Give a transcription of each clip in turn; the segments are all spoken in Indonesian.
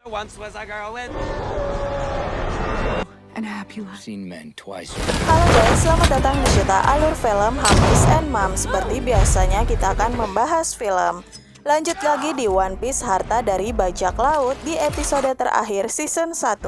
Once was a girl with And a happy life. Seen men twice. Halo guys, selamat datang di Cerita Alur Film Hamis and Mom. Seperti biasanya kita akan membahas film. Lanjut lagi di One Piece Harta dari Bajak Laut di episode terakhir season 1.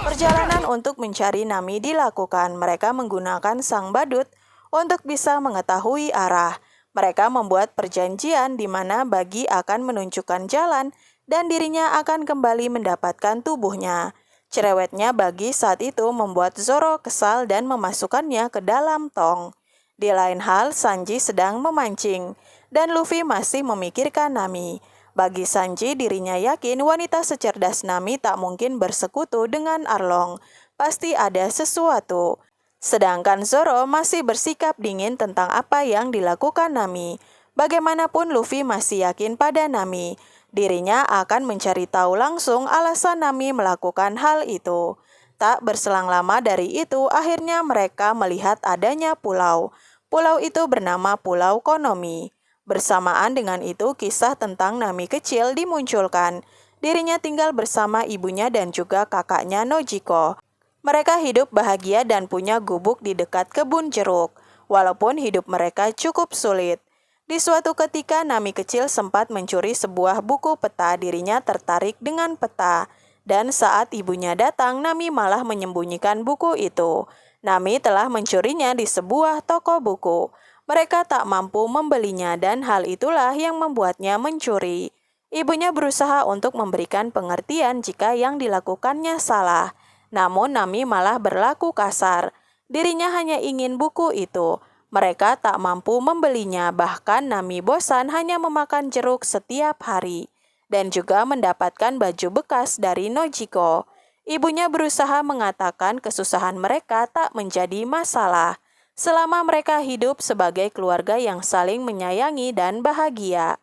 Perjalanan untuk mencari Nami dilakukan. Mereka menggunakan sang badut untuk bisa mengetahui arah. Mereka membuat perjanjian di mana Bagi akan menunjukkan jalan dan dirinya akan kembali mendapatkan tubuhnya. Cerewetnya Bagi saat itu membuat Zoro kesal dan memasukkannya ke dalam tong. Di lain hal, Sanji sedang memancing, dan Luffy masih memikirkan Nami. Bagi Sanji, dirinya yakin wanita secerdas Nami tak mungkin bersekutu dengan Arlong. Pasti ada sesuatu. Sedangkan Zoro masih bersikap dingin tentang apa yang dilakukan Nami. Bagaimanapun Luffy masih yakin pada Nami. Dirinya akan mencari tahu langsung alasan Nami melakukan hal itu. Tak berselang lama dari itu, akhirnya mereka melihat adanya pulau. Pulau itu bernama Pulau Konomi. Bersamaan dengan itu, kisah tentang Nami kecil dimunculkan. Dirinya tinggal bersama ibunya dan juga kakaknya Nojiko. Mereka hidup bahagia dan punya gubuk di dekat kebun jeruk. Walaupun hidup mereka cukup sulit. Di suatu ketika Nami kecil sempat mencuri sebuah buku peta. Dirinya tertarik dengan peta. Dan saat ibunya datang, Nami malah menyembunyikan buku itu. Nami telah mencurinya di sebuah toko buku. Mereka tak mampu membelinya dan hal itulah yang membuatnya mencuri. Ibunya berusaha untuk memberikan pengertian jika yang dilakukannya salah. Namun Nami malah berlaku kasar. Dirinya hanya ingin buku itu. Mereka tak mampu membelinya, bahkan Nami bosan hanya memakan jeruk setiap hari. Dan juga mendapatkan baju bekas dari Nojiko. Ibunya berusaha mengatakan kesusahan mereka tak menjadi masalah. Selama mereka hidup sebagai keluarga yang saling menyayangi dan bahagia.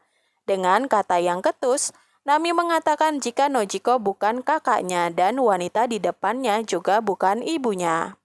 Dengan kata yang ketus, Nami mengatakan jika Nojiko bukan kakaknya dan wanita di depannya juga bukan ibunya.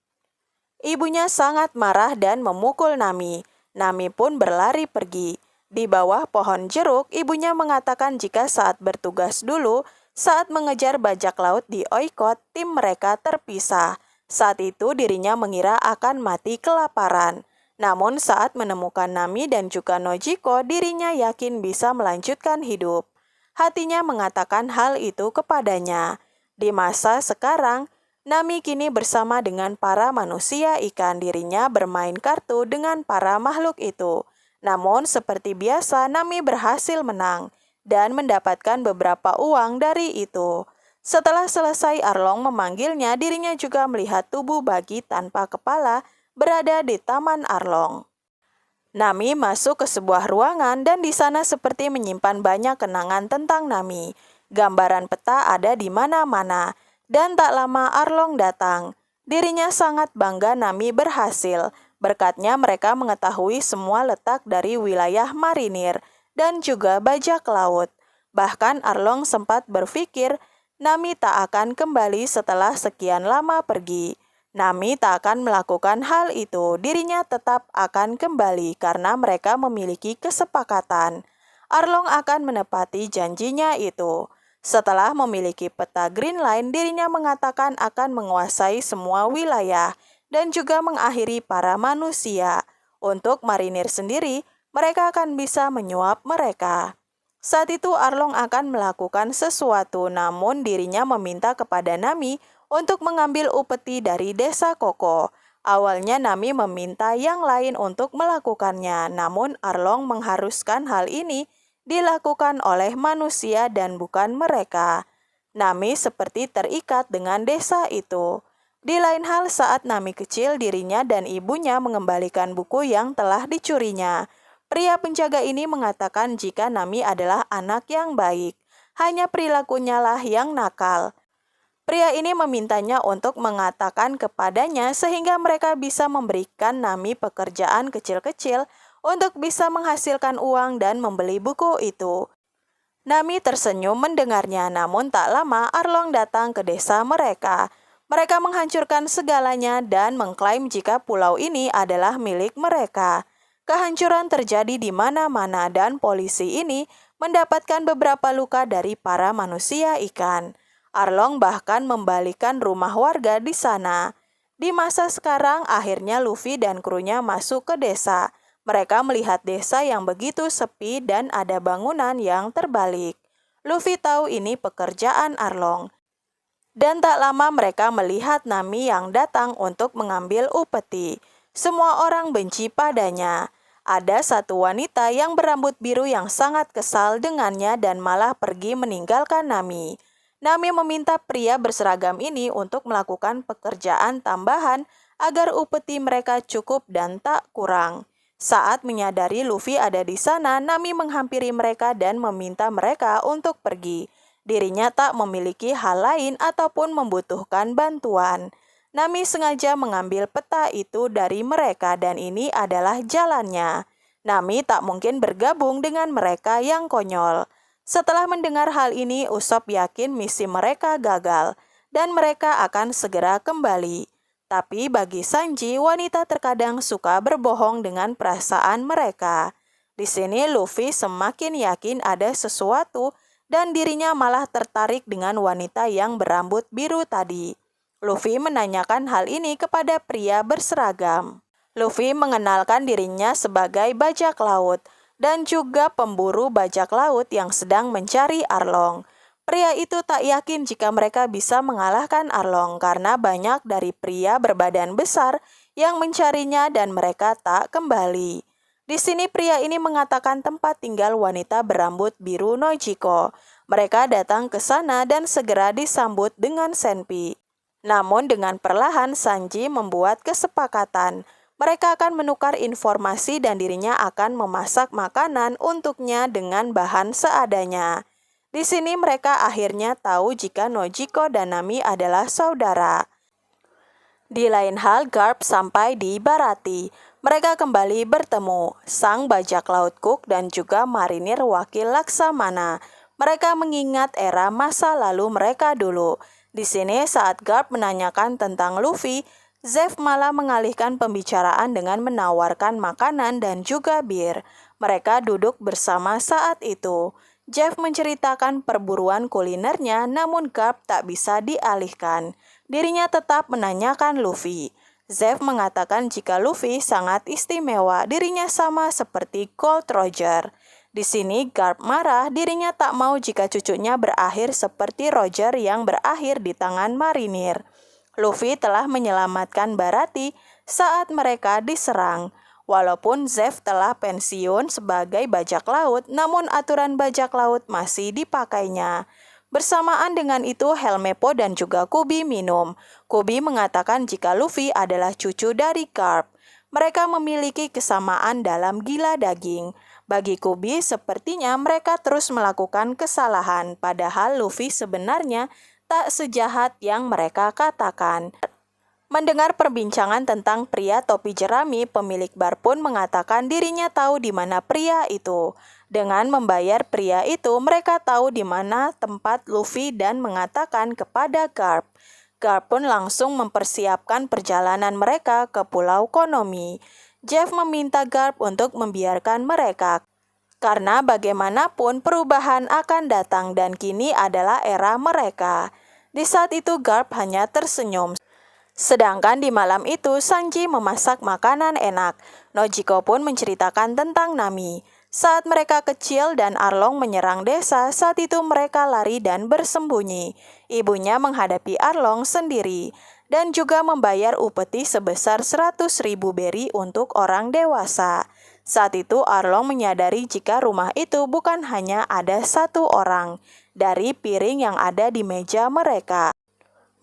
Ibunya sangat marah dan memukul Nami. Nami pun berlari pergi. Di bawah pohon jeruk, ibunya mengatakan jika saat bertugas dulu, saat mengejar bajak laut di Oikot, tim mereka terpisah. Saat itu dirinya mengira akan mati kelaparan. Namun saat menemukan Nami dan juga Nojiko, dirinya yakin bisa melanjutkan hidup. Hatinya mengatakan hal itu kepadanya. Di masa sekarang, Nami kini bersama dengan para manusia ikan. Dirinya bermain kartu dengan para makhluk itu. Namun seperti biasa Nami berhasil menang dan mendapatkan beberapa uang dari itu. Setelah selesai Arlong memanggilnya, dirinya juga melihat tubuh Bagi tanpa kepala berada di Taman Arlong. Nami masuk ke sebuah ruangan dan di sana seperti menyimpan banyak kenangan tentang Nami. Gambaran peta ada di mana-mana. Dan tak lama Arlong datang. Dirinya sangat bangga Nami berhasil. Berkatnya mereka mengetahui semua letak dari wilayah marinir dan juga bajak laut. Bahkan Arlong sempat berpikir Nami tak akan kembali setelah sekian lama pergi. Nami tak akan melakukan hal itu. Dirinya tetap akan kembali karena mereka memiliki kesepakatan. Arlong akan menepati janjinya itu. Setelah memiliki peta Green Line, dirinya mengatakan akan menguasai semua wilayah dan juga mengakhiri para manusia. Untuk marinir sendiri, mereka akan bisa menyuap mereka. Saat itu Arlong akan melakukan sesuatu, namun dirinya meminta kepada Nami untuk mengambil upeti dari desa Koko. Awalnya Nami meminta yang lain untuk melakukannya, namun Arlong mengharuskan hal ini dilakukan oleh manusia dan bukan mereka. Nami seperti terikat dengan desa itu. Di lain hal saat Nami kecil, dirinya dan ibunya mengembalikan buku yang telah dicurinya. Pria penjaga ini mengatakan jika Nami adalah anak yang baik. Hanya perilakunya lah yang nakal. Pria ini memintanya untuk mengatakan kepadanya sehingga mereka bisa memberikan Nami pekerjaan kecil-kecil untuk bisa menghasilkan uang dan membeli buku itu. Nami tersenyum mendengarnya, namun tak lama Arlong datang ke desa mereka. Mereka menghancurkan segalanya dan mengklaim jika pulau ini adalah milik mereka. Kehancuran terjadi di mana-mana dan polisi ini mendapatkan beberapa luka dari para manusia ikan. Arlong bahkan membalikan rumah warga di sana. Di masa sekarang, akhirnya Luffy dan krunya masuk ke desa. Mereka melihat desa yang begitu sepi dan ada bangunan yang terbalik. Luffy tahu ini pekerjaan Arlong. Dan tak lama mereka melihat Nami yang datang untuk mengambil upeti. Semua orang benci padanya. Ada satu wanita yang berambut biru yang sangat kesal dengannya dan malah pergi meninggalkan Nami. Nami meminta pria berseragam ini untuk melakukan pekerjaan tambahan agar upeti mereka cukup dan tak kurang. Saat menyadari Luffy ada di sana, Nami menghampiri mereka dan meminta mereka untuk pergi. Dirinya tak memiliki hal lain ataupun membutuhkan bantuan. Nami sengaja mengambil peta itu dari mereka dan ini adalah jalannya. Nami tak mungkin bergabung dengan mereka yang konyol. Setelah mendengar hal ini, Usopp yakin misi mereka gagal dan mereka akan segera kembali. Tapi bagi Sanji, wanita terkadang suka berbohong dengan perasaan mereka. Di sini Luffy semakin yakin ada sesuatu dan dirinya malah tertarik dengan wanita yang berambut biru tadi. Luffy menanyakan hal ini kepada pria berseragam. Luffy mengenalkan dirinya sebagai bajak laut dan juga pemburu bajak laut yang sedang mencari Arlong. Pria itu tak yakin jika mereka bisa mengalahkan Arlong karena banyak dari pria berbadan besar yang mencarinya dan mereka tak kembali. Di sini pria ini mengatakan tempat tinggal wanita berambut biru Nojiko. Mereka datang ke sana dan segera disambut dengan senpi. Namun dengan perlahan Sanji membuat kesepakatan. Mereka akan menukar informasi dan dirinya akan memasak makanan untuknya dengan bahan seadanya. Di sini mereka akhirnya tahu jika Nojiko dan Nami adalah saudara. Di lain hal, Garp sampai di Baratie. Mereka kembali bertemu, sang bajak laut Cook dan juga marinir wakil Laksamana. Mereka mengingat era masa lalu mereka dulu. Di sini saat Garp menanyakan tentang Luffy, Zeff malah mengalihkan pembicaraan dengan menawarkan makanan dan juga bir. Mereka duduk bersama saat itu. Zeff menceritakan perburuan kulinernya, namun Garp tak bisa dialihkan. Dirinya tetap menanyakan Luffy. Zeff mengatakan jika Luffy sangat istimewa, dirinya sama seperti Gold Roger. Di sini Garp marah, dirinya tak mau jika cucunya berakhir seperti Roger yang berakhir di tangan marinir. Luffy telah menyelamatkan Baratie saat mereka diserang. Walaupun Zeff telah pensiun sebagai bajak laut, namun aturan bajak laut masih dipakainya. Bersamaan dengan itu, Helmeppo dan juga Kubi minum. Kubi mengatakan jika Luffy adalah cucu dari Garp. Mereka memiliki kesamaan dalam gila daging. Bagi Kubi, sepertinya mereka terus melakukan kesalahan, padahal Luffy sebenarnya tak sejahat yang mereka katakan. Mendengar perbincangan tentang pria topi jerami, pemilik bar pun mengatakan dirinya tahu di mana pria itu. Dengan membayar pria itu, mereka tahu di mana tempat Luffy dan mengatakan kepada Garp. Garp pun langsung mempersiapkan perjalanan mereka ke Pulau Konomi. Jeff meminta Garp untuk membiarkan mereka. Karena bagaimanapun perubahan akan datang dan kini adalah era mereka. Di saat itu Garp hanya tersenyum. Sedangkan di malam itu Sanji memasak makanan enak. Nojiko pun menceritakan tentang Nami. Saat mereka kecil dan Arlong menyerang desa, saat itu mereka lari dan bersembunyi. Ibunya menghadapi Arlong sendiri dan juga membayar upeti sebesar 100.000 beri untuk orang dewasa. Saat itu Arlong menyadari jika rumah itu bukan hanya ada satu orang dari piring yang ada di meja mereka.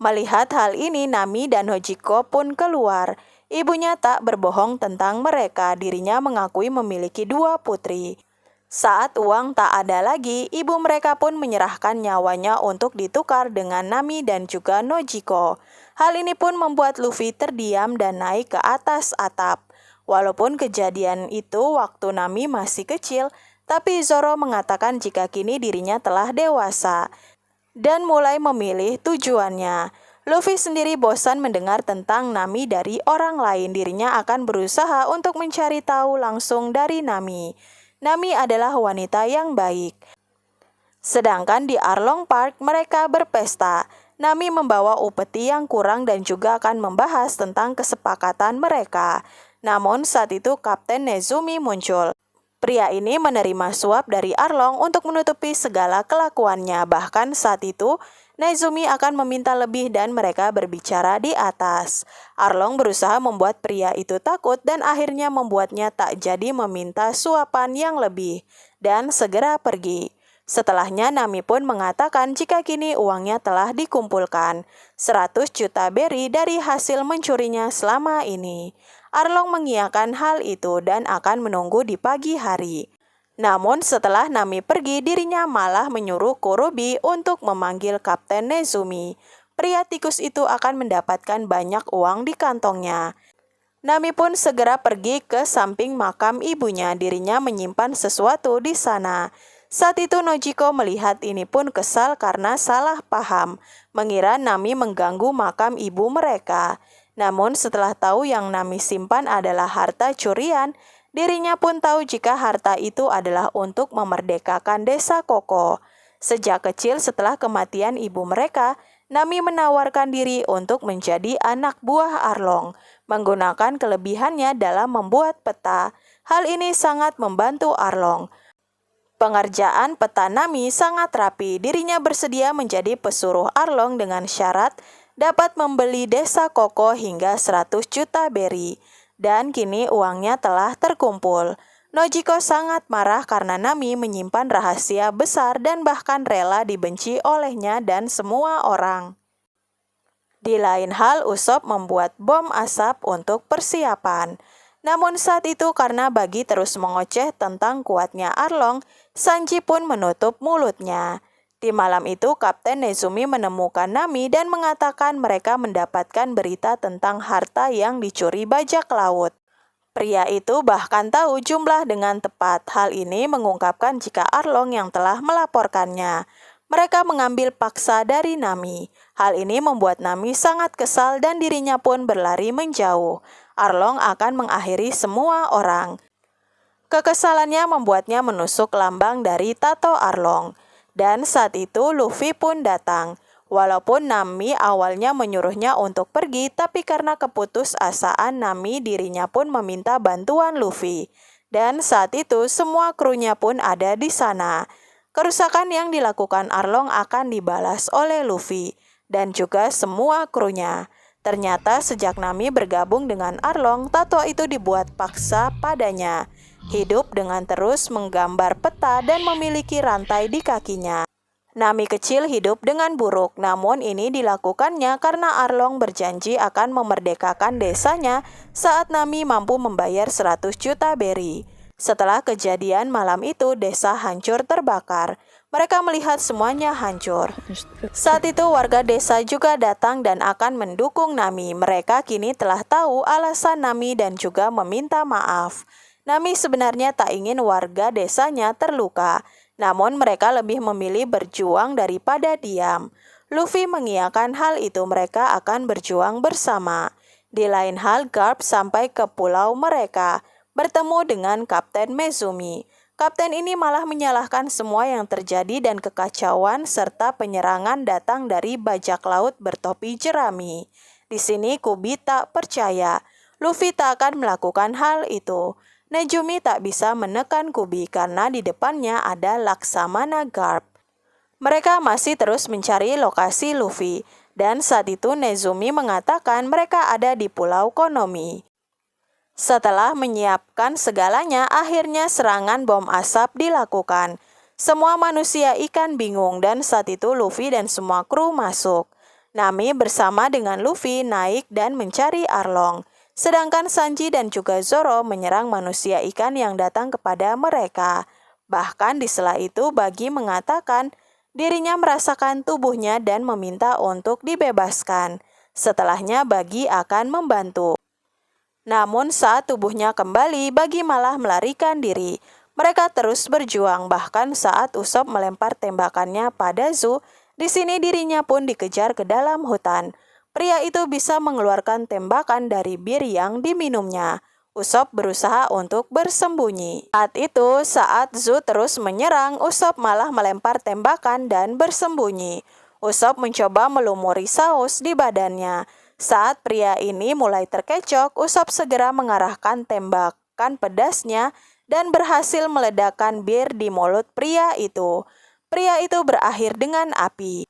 Melihat hal ini, Nami dan Nojiko pun keluar. Ibunya tak berbohong tentang mereka, dirinya mengakui memiliki 2 putri. Saat uang tak ada lagi, ibu mereka pun menyerahkan nyawanya untuk ditukar dengan Nami dan juga Nojiko. Hal ini pun membuat Luffy terdiam dan naik ke atas atap. Walaupun kejadian itu waktu Nami masih kecil, tapi Zoro mengatakan jika kini dirinya telah dewasa dan mulai memilih tujuannya. Luffy sendiri bosan mendengar tentang Nami dari orang lain. Dirinya akan berusaha untuk mencari tahu langsung dari Nami. Nami adalah wanita yang baik. Sedangkan di Arlong Park mereka berpesta. Nami membawa upeti yang kurang dan juga akan membahas tentang kesepakatan mereka. Namun saat itu Kapten Nezumi muncul. Pria ini menerima suap dari Arlong untuk menutupi segala kelakuannya. Bahkan saat itu Nezumi akan meminta lebih dan mereka berbicara di atas. Arlong berusaha membuat pria itu takut dan akhirnya membuatnya tak jadi meminta suapan yang lebih dan segera pergi. Setelahnya Nami pun mengatakan jika kini uangnya telah dikumpulkan 100 juta beri dari hasil mencurinya selama ini. Arlong mengiyakan hal itu dan akan menunggu di pagi hari. Namun setelah Nami pergi, dirinya malah menyuruh Kurobi untuk memanggil Kapten Nezumi. Pria tikus itu akan mendapatkan banyak uang di kantongnya. Nami pun segera pergi ke samping makam ibunya. Dirinya menyimpan sesuatu di sana. Saat itu Nojiko melihat ini pun kesal karena salah paham, mengira Nami mengganggu makam ibu mereka. Namun setelah tahu yang Nami simpan adalah harta curian, dirinya pun tahu jika harta itu adalah untuk memerdekakan desa Koko. Sejak kecil setelah kematian ibu mereka, Nami menawarkan diri untuk menjadi anak buah Arlong, menggunakan kelebihannya dalam membuat peta. Hal ini sangat membantu Arlong. Pengerjaan peta Nami sangat rapi. Dirinya bersedia menjadi pesuruh Arlong dengan syarat dapat membeli desa Koko hingga 100 juta beri. Dan kini uangnya telah terkumpul. Nojiko sangat marah karena Nami menyimpan rahasia besar dan bahkan rela dibenci olehnya dan semua orang. Di lain hal, Usopp membuat bom asap untuk persiapan. Namun saat itu karena Bagi terus mengoceh tentang kuatnya Arlong, Sanji pun menutup mulutnya. Di malam itu Kapten Nezumi menemukan Nami dan mengatakan mereka mendapatkan berita tentang harta yang dicuri bajak laut. Pria itu bahkan tahu jumlah dengan tepat. Hal ini mengungkapkan jika Arlong yang telah melaporkannya. Mereka mengambil paksa dari Nami. Hal ini membuat Nami sangat kesal dan dirinya pun berlari menjauh. Arlong akan mengakhiri semua orang. Kekesalannya membuatnya menusuk lambang dari tato Arlong. Dan saat itu Luffy pun datang. Walaupun Nami awalnya menyuruhnya untuk pergi, tapi karena keputusasaan Nami, dirinya pun meminta bantuan Luffy. Dan saat itu semua krunya pun ada di sana. Kerusakan yang dilakukan Arlong akan dibalas oleh Luffy dan juga semua krunya. Ternyata sejak Nami bergabung dengan Arlong, tato itu dibuat paksa padanya. Hidup dengan terus menggambar peta dan memiliki rantai di kakinya. Nami kecil hidup dengan buruk, namun ini dilakukannya karena Arlong berjanji akan memerdekakan desanya saat Nami mampu membayar 100 juta beri. Setelah kejadian malam itu, desa hancur terbakar. Mereka melihat semuanya hancur. Saat itu warga desa juga datang dan akan mendukung Nami. Mereka kini telah tahu alasan Nami dan juga meminta maaf. Nami sebenarnya tak ingin warga desanya terluka. Namun mereka lebih memilih berjuang daripada diam. Luffy mengiyakan hal itu, mereka akan berjuang bersama. Di lain hal, Garp sampai ke pulau mereka, bertemu dengan Kapten Mezumi. Kapten ini malah menyalahkan semua yang terjadi dan kekacauan serta penyerangan datang dari bajak laut bertopi jerami. Di sini Kubi tak percaya. Luffy tak akan melakukan hal itu. Nezumi tak bisa menekan Kubi karena di depannya ada Laksamana Garp. Mereka masih terus mencari lokasi Luffy. Dan saat itu Nezumi mengatakan mereka ada di Pulau Konomi. Setelah menyiapkan segalanya, akhirnya serangan bom asap dilakukan. Semua manusia ikan bingung dan saat itu Luffy dan semua kru masuk. Nami bersama dengan Luffy naik dan mencari Arlong. Sedangkan Sanji dan juga Zoro menyerang manusia ikan yang datang kepada mereka. Bahkan di sela itu Bagi mengatakan dirinya merasakan tubuhnya dan meminta untuk dibebaskan. Setelahnya Bagi akan membantu. Namun saat tubuhnya kembali, Bagi malah melarikan diri. Mereka terus berjuang, bahkan saat Usopp melempar tembakannya pada Zu, di sini dirinya pun dikejar ke dalam hutan. Pria itu bisa mengeluarkan tembakan dari bir yang diminumnya. Usopp berusaha untuk bersembunyi. Saat Zu terus menyerang, Usopp malah melempar tembakan dan bersembunyi. Usopp mencoba melumuri saus di badannya. Saat pria ini mulai terkecoh, Usopp segera mengarahkan tembakan pedasnya dan berhasil meledakkan bir di mulut pria itu. Pria itu berakhir dengan api.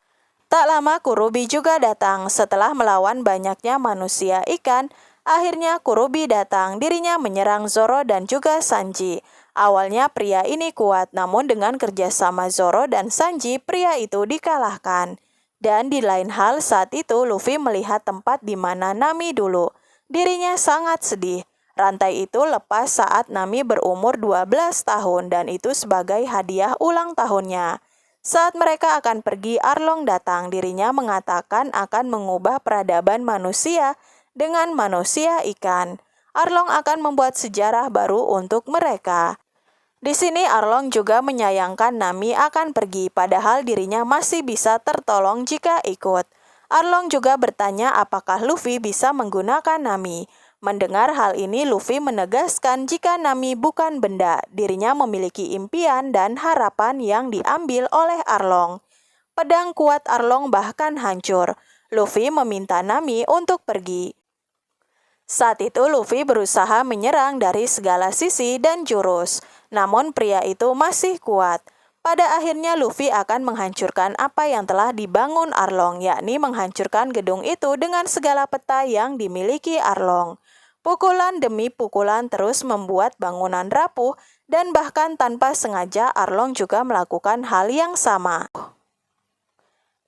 Tak lama Kurubi juga datang. Setelah melawan banyaknya manusia ikan, akhirnya Kurubi datang. Dirinya menyerang Zoro dan juga Sanji. Awalnya pria ini kuat, namun dengan kerjasama Zoro dan Sanji, pria itu dikalahkan. Dan di lain hal saat itu Luffy melihat tempat di mana Nami dulu. Dirinya sangat sedih. Rantai itu lepas saat Nami berumur 12 tahun dan itu sebagai hadiah ulang tahunnya. Saat mereka akan pergi, Arlong datang. Dirinya mengatakan akan mengubah peradaban manusia dengan manusia ikan. Arlong akan membuat sejarah baru untuk mereka. Di sini Arlong juga menyayangkan Nami akan pergi, padahal dirinya masih bisa tertolong jika ikut. Arlong juga bertanya apakah Luffy bisa menggunakan Nami. Mendengar hal ini, Luffy menegaskan jika Nami bukan benda, dirinya memiliki impian dan harapan yang diambil oleh Arlong. Pedang kuat Arlong bahkan hancur. Luffy meminta Nami untuk pergi. Saat itu Luffy berusaha menyerang dari segala sisi dan jurus, namun pria itu masih kuat. Pada akhirnya Luffy akan menghancurkan apa yang telah dibangun Arlong, yakni menghancurkan gedung itu dengan segala peta yang dimiliki Arlong. Pukulan demi pukulan terus membuat bangunan rapuh dan bahkan tanpa sengaja Arlong juga melakukan hal yang sama.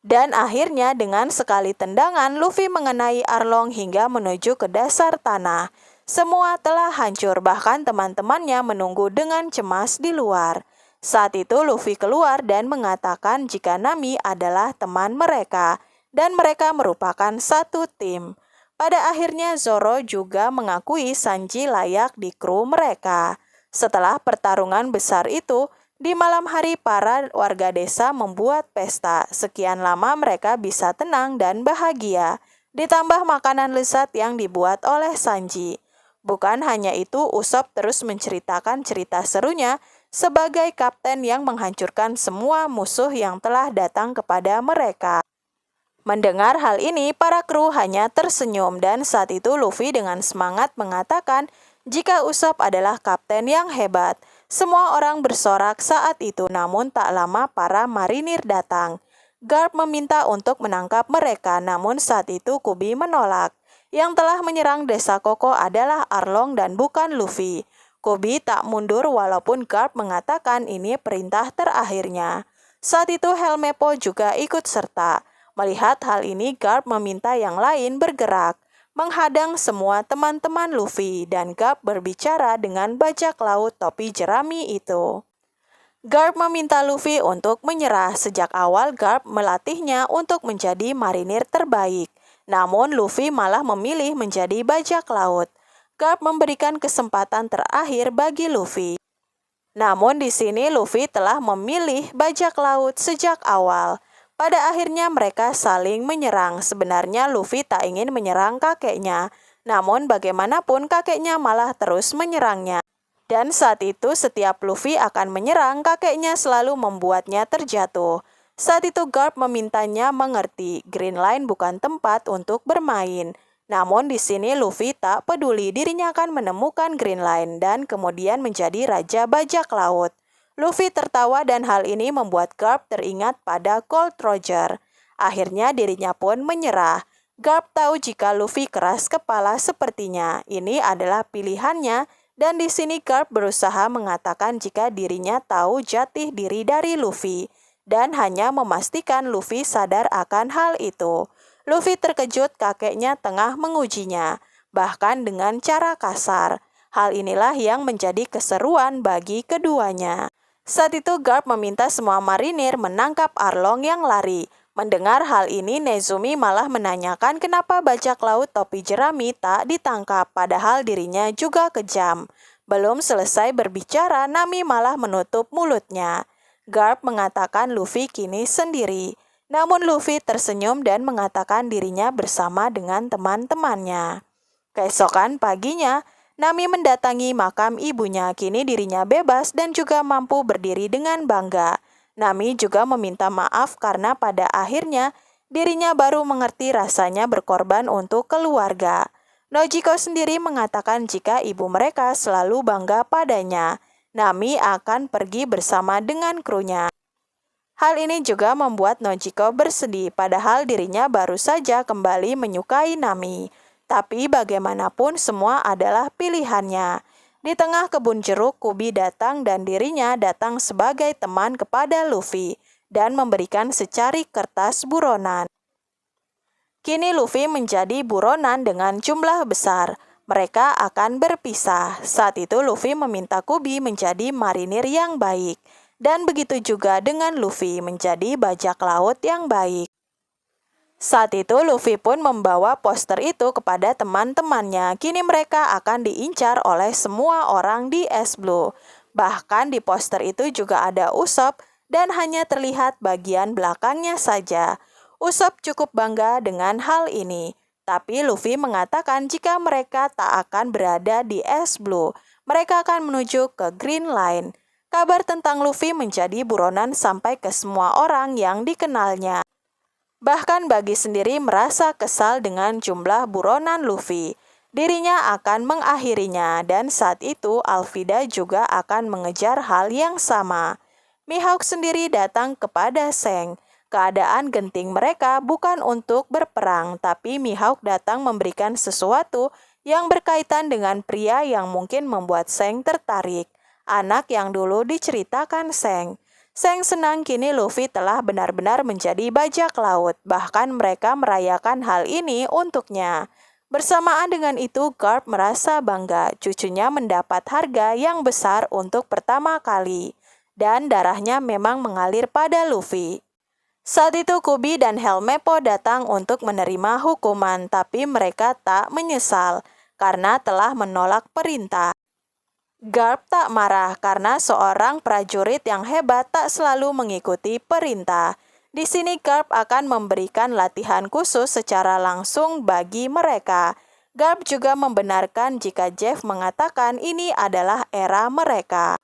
Dan akhirnya dengan sekali tendangan Luffy mengenai Arlong hingga menuju ke dasar tanah. Semua telah hancur, bahkan teman-temannya menunggu dengan cemas di luar. Saat itu Luffy keluar dan mengatakan jika Nami adalah teman mereka dan mereka merupakan satu tim. Pada akhirnya Zoro juga mengakui Sanji layak di kru mereka. Setelah pertarungan besar itu, di malam hari para warga desa membuat pesta. Sekian lama mereka bisa tenang dan bahagia, ditambah makanan lezat yang dibuat oleh Sanji. Bukan hanya itu, Usopp terus menceritakan cerita serunya sebagai kapten yang menghancurkan semua musuh yang telah datang kepada mereka. Mendengar hal ini, para kru hanya tersenyum dan saat itu Luffy dengan semangat mengatakan jika Usopp adalah kapten yang hebat. Semua orang bersorak saat itu, namun tak lama para marinir datang. Garp meminta untuk menangkap mereka, namun saat itu Kubi menolak. Yang telah menyerang desa Koko adalah Arlong dan bukan Luffy. Kubi tak mundur walaupun Garp mengatakan ini perintah terakhirnya. Saat itu Helmeppo juga ikut serta. Melihat hal ini, Garp meminta yang lain bergerak, menghadang semua teman-teman Luffy, dan Garp berbicara dengan bajak laut topi jerami itu. Garp meminta Luffy untuk menyerah. Sejak awal Garp melatihnya untuk menjadi marinir terbaik, namun Luffy malah memilih menjadi bajak laut. Garp memberikan kesempatan terakhir bagi Luffy. Namun di sini Luffy telah memilih bajak laut sejak awal. Pada akhirnya mereka saling menyerang. Sebenarnya Luffy tak ingin menyerang kakeknya, namun bagaimanapun kakeknya malah terus menyerangnya. Dan saat itu setiap Luffy akan menyerang, kakeknya selalu membuatnya terjatuh. Saat itu Garp memintanya mengerti, Green Line bukan tempat untuk bermain. Namun di sini Luffy tak peduli, dirinya akan menemukan Green Line dan kemudian menjadi Raja Bajak Laut. Luffy tertawa dan hal ini membuat Garp teringat pada Gold Roger. Akhirnya dirinya pun menyerah. Garp tahu jika Luffy keras kepala sepertinya. Ini adalah pilihannya dan di sini Garp berusaha mengatakan jika dirinya tahu jati diri dari Luffy dan hanya memastikan Luffy sadar akan hal itu. Luffy terkejut kakeknya tengah mengujinya, bahkan dengan cara kasar. Hal inilah yang menjadi keseruan bagi keduanya. Saat itu Garp meminta semua marinir menangkap Arlong yang lari. Mendengar hal ini, Nezumi malah menanyakan kenapa bajak laut topi jerami tak ditangkap, padahal dirinya juga kejam. Belum selesai berbicara, Nami malah menutup mulutnya. Garp mengatakan Luffy kini sendiri. Namun Luffy tersenyum dan mengatakan dirinya bersama dengan teman-temannya. Keesokan paginya, Nami mendatangi makam ibunya, kini dirinya bebas dan juga mampu berdiri dengan bangga. Nami juga meminta maaf karena pada akhirnya dirinya baru mengerti rasanya berkorban untuk keluarga. Nojiko sendiri mengatakan jika ibu mereka selalu bangga padanya. Nami akan pergi bersama dengan krunya. Hal ini juga membuat Nojiko bersedih, padahal dirinya baru saja kembali menyukai Nami. Tapi bagaimanapun semua adalah pilihannya. Di tengah kebun jeruk, Kubi datang dan dirinya datang sebagai teman kepada Luffy dan memberikan secari kertas buronan. Kini Luffy menjadi buronan dengan jumlah besar. Mereka akan berpisah. Saat itu Luffy meminta Kubi menjadi marinir yang baik. Dan begitu juga dengan Luffy menjadi bajak laut yang baik. Saat itu Luffy pun membawa poster itu kepada teman-temannya. Kini mereka akan diincar oleh semua orang di Es Blue. Bahkan di poster itu juga ada Usopp dan hanya terlihat bagian belakangnya saja. Usopp cukup bangga dengan hal ini. Tapi Luffy mengatakan jika mereka tak akan berada di Es Blue, mereka akan menuju ke Green Line. Kabar tentang Luffy menjadi buronan sampai ke semua orang yang dikenalnya. Bahkan Buggy sendiri merasa kesal dengan jumlah buronan Luffy. Dirinya akan mengakhirinya dan saat itu Alvida juga akan mengejar hal yang sama. Mihawk sendiri datang kepada Shanks. Keadaan genting mereka bukan untuk berperang, tapi Mihawk datang memberikan sesuatu yang berkaitan dengan pria yang mungkin membuat Shanks tertarik. Anak yang dulu diceritakan Shanks. Shanks senang kini Luffy telah benar-benar menjadi bajak laut. Bahkan mereka merayakan hal ini untuknya. Bersamaan dengan itu, Garp merasa bangga. Cucunya mendapat harga yang besar untuk pertama kali. Dan darahnya memang mengalir pada Luffy. Saat itu Kubi dan Helmeppo datang untuk menerima hukuman. Tapi mereka tak menyesal karena telah menolak perintah. Garp tak marah karena seorang prajurit yang hebat tak selalu mengikuti perintah. Di sini Garp akan memberikan latihan khusus secara langsung bagi mereka. Garp juga membenarkan jika Jeff mengatakan ini adalah era mereka.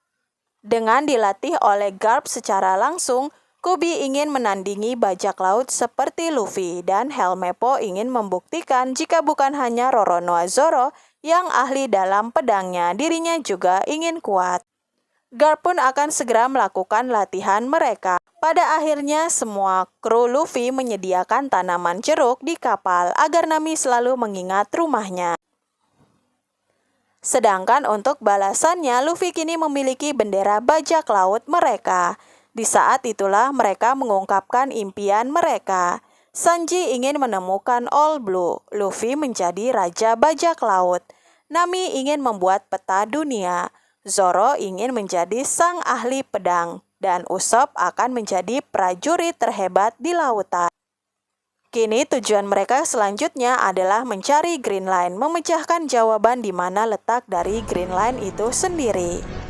Dengan dilatih oleh Garp secara langsung, Kubi ingin menandingi bajak laut seperti Luffy dan Helmeppo ingin membuktikan jika bukan hanya Roronoa Zoro yang ahli dalam pedangnya, dirinya juga ingin kuat. Garp pun akan segera melakukan latihan mereka. Pada akhirnya semua kru Luffy menyediakan tanaman jeruk di kapal agar Nami selalu mengingat rumahnya. Sedangkan untuk balasannya, Luffy kini memiliki bendera bajak laut mereka. Di saat itulah mereka mengungkapkan impian mereka. Sanji ingin menemukan All Blue, Luffy menjadi raja bajak laut. Nami ingin membuat peta dunia. Zoro ingin menjadi sang ahli pedang. Dan Usopp akan menjadi prajurit terhebat di lautan. Kini tujuan mereka selanjutnya adalah mencari Green Line, memecahkan jawaban di mana letak dari Green Line itu sendiri.